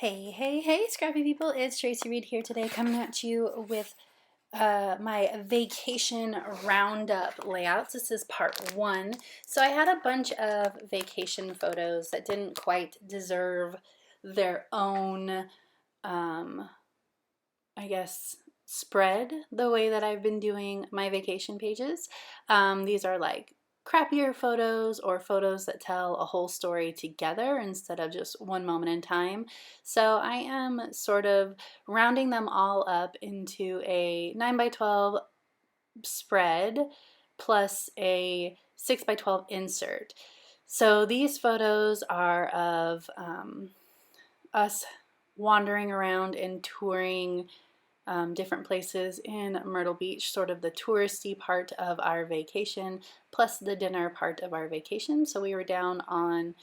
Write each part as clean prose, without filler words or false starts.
Hey, hey, hey, scrappy people, it's Tracy Reed here today coming at you with my vacation roundup layouts. This is part one. So I had a bunch of vacation photos that didn't quite deserve their own, I guess, spread the way that I've been doing my vacation pages. These are like crappier photos or photos that tell a whole story together instead of just one moment in time. So I am sort of rounding them all up into a 9 by 12 spread plus a 6 by 12 insert. So these photos are of us wandering around and touring different places in Myrtle Beach, sort of the touristy part of our vacation, plus the dinner part of our vacation. So we were down on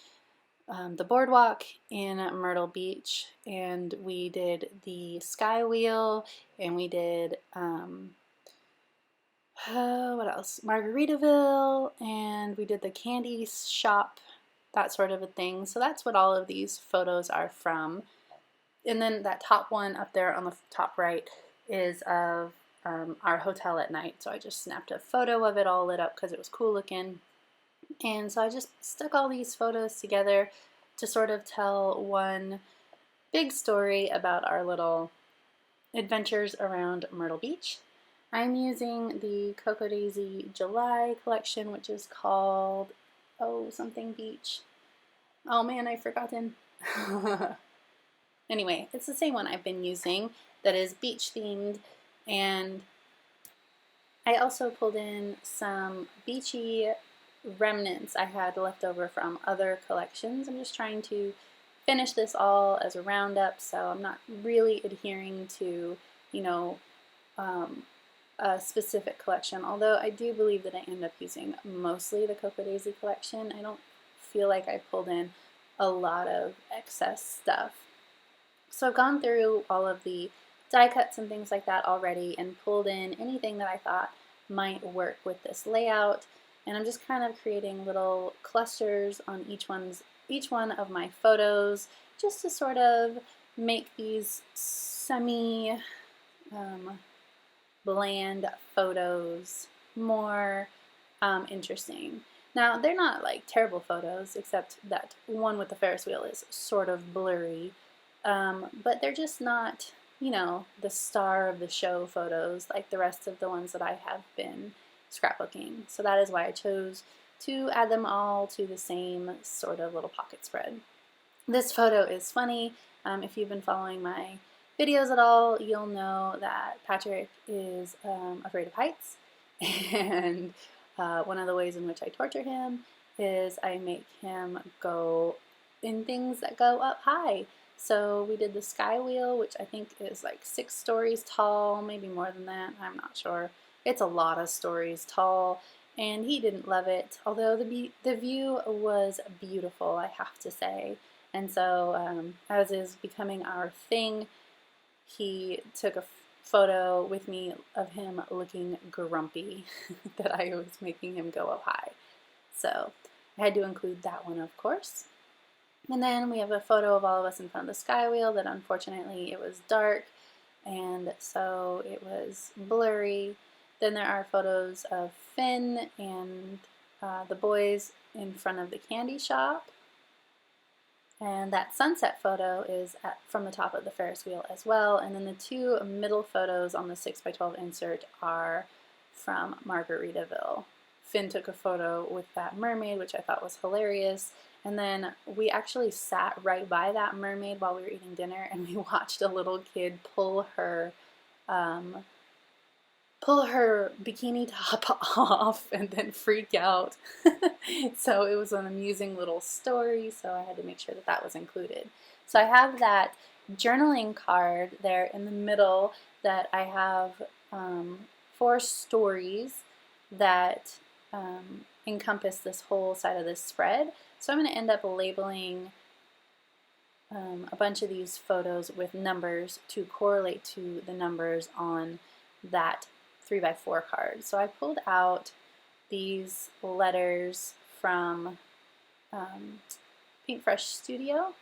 the boardwalk in Myrtle Beach, and we did the Sky Wheel, and we did, what else? Margaritaville, and we did the candy shop, that sort of a thing. So that's what all of these photos are from. And then that top one up there on the top right is of our hotel at night. So I just snapped a photo of it all lit up because it was cool looking. And so I just stuck all these photos together to sort of tell one big story about our little adventures around Myrtle Beach. I'm using the Cocoa Daisy July collection, which is called, something beach. Oh man, I've forgotten. Anyway, it's the same one I've been using that is beach themed, and I also pulled in some beachy remnants I had left over from other collections. I'm just trying to finish this all as a roundup, so I'm not really adhering to, you know, a specific collection, although I do believe that I end up using mostly the Cocoa Daisy collection. I don't feel like I pulled in a lot of excess stuff. So I've gone through all of the die cuts and things like that already and pulled in anything that I thought might work with this layout. And I'm just kind of creating little clusters on each one of my photos just to sort of make these semi bland photos more interesting. Now, they're not like terrible photos, except that one with the Ferris wheel is sort of blurry. But they're just not, the star of the show photos like the rest of the ones that I have been scrapbooking. So that is why I chose to add them all to the same sort of little pocket spread. This photo is funny. If you've been following my videos at all, you'll know that Patrick is afraid of heights. And one of the ways in which I torture him is I make him go in things that go up high. So we did the Sky Wheel, which I think is like 6 stories tall, maybe more than that, I'm not sure. It's a lot of stories tall, and he didn't love it, although the view was beautiful, I have to say. And so, as is becoming our thing, he took a photo with me of him looking grumpy that I was making him go up high. So I had to include that one, of course. And then we have a photo of all of us in front of the Sky Wheel that unfortunately it was dark, and so it was blurry. Then there are photos of Finn and the boys in front of the candy shop. And that sunset photo is from the top of the Ferris wheel as well. And then the 2 middle photos on the 6 by 12 insert are from Margaritaville. Finn took a photo with that mermaid, which I thought was hilarious. And then we actually sat right by that mermaid while we were eating dinner, and we watched a little kid pull her bikini top off and then freak out. So it was an amusing little story, so I had to make sure that that was included. So I have that journaling card there in the middle that I have 4 stories that encompass this whole side of this spread. So I'm going to end up labeling a bunch of these photos with numbers to correlate to the numbers on that 3x4 card. So I pulled out these letters from Pink Fresh Studio,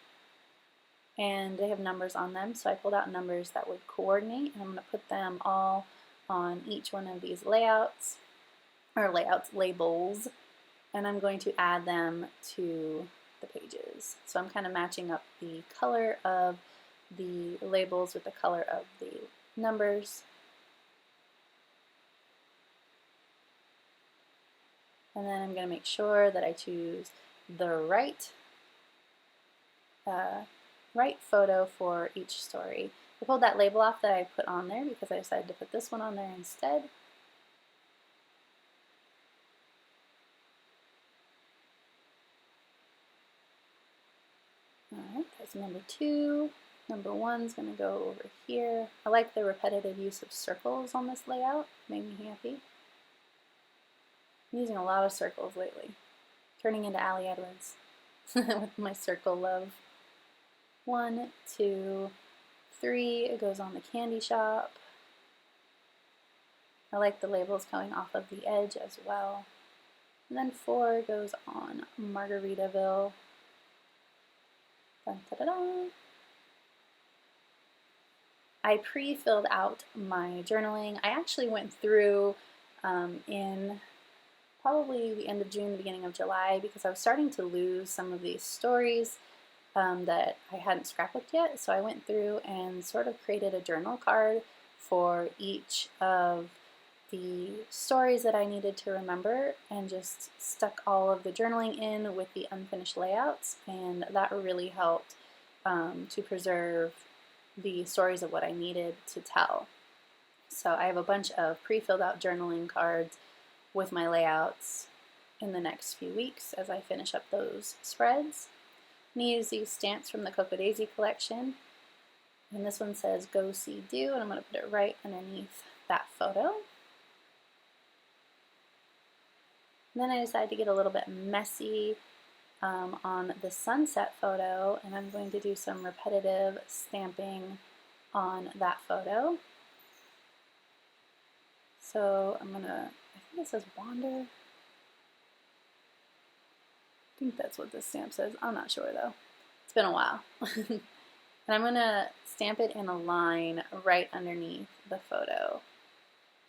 and they have numbers on them, so I pulled out numbers that would coordinate, and I'm going to put them all on each one of these labels, and I'm going to add them to the pages. So I'm kind of matching up the color of the labels with the color of the numbers. And then I'm going to make sure that I choose the right photo for each story. I pulled that label off that I put on there because I decided to put this one on there instead. Alright, that's number 2. Number 1's going to go over here. I like the repetitive use of circles on this layout. Made me happy. I'm using a lot of circles lately. Turning into Allie Edwards with my circle love. 1, 2, 3, it goes on the candy shop. I like the labels coming off of the edge as well. And then 4 goes on Margaritaville. Dun, da, da, da. I pre-filled out my journaling. I actually went through in probably the end of June, the beginning of July, because I was starting to lose some of these stories that I hadn't scrapbooked yet. So I went through and sort of created a journal card for each of the stories that I needed to remember and just stuck all of the journaling in with the unfinished layouts, and that really helped to preserve the stories of what I needed to tell. So I have a bunch of pre-filled out journaling cards with my layouts in the next few weeks as I finish up those spreads. I'm going to use these stamps from the Cocoa Daisy collection, and this one says Go See Do, and I'm going to put it right underneath that photo. And then I decided to get a little bit messy on the sunset photo, and I'm going to do some repetitive stamping on that photo. So I'm gonna, I think it says Wander. I think that's what this stamp says. I'm not sure though. It's been a while. And I'm gonna stamp it in a line right underneath the photo.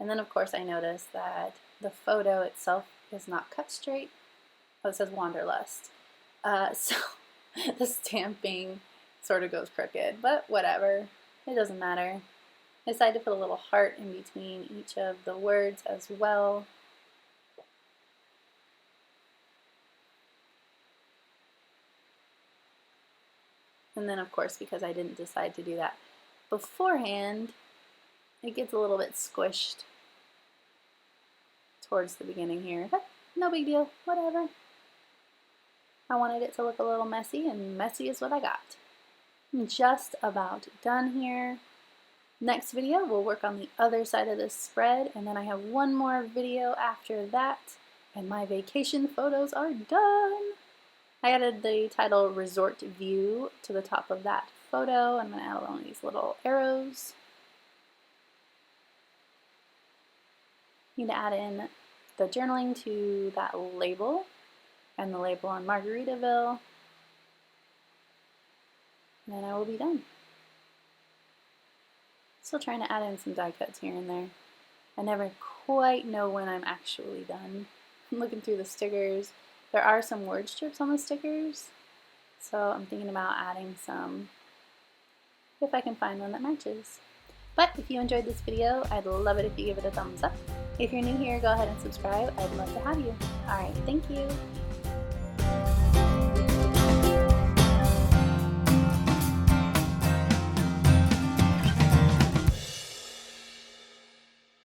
And then of course I noticed that the photo itself is not cut straight. Oh, it says Wanderlust. So the stamping sort of goes crooked, but whatever, it doesn't matter. I decided to put a little heart in between each of the words as well. And then of course, because I didn't decide to do that beforehand, it gets a little bit squished towards the beginning here, but no big deal, whatever. I wanted it to look a little messy, and messy is what I got. I'm just about done here. Next video, we'll work on the other side of this spread, and then I have one more video after that, and my vacation photos are done. I added the title Resort View to the top of that photo. I'm going to add along these little arrows. Need to add in the journaling to that label, and the label on Margaritaville, and then I will be done. Still trying to add in some die cuts here and there. I never quite know when I'm actually done. I'm looking through the stickers. There are some word strips on the stickers, so I'm thinking about adding some if I can find one that matches. But if you enjoyed this video, I'd love it if you give it a thumbs up. If you're new here, go ahead and subscribe. I'd love to have you. Alright, thank you.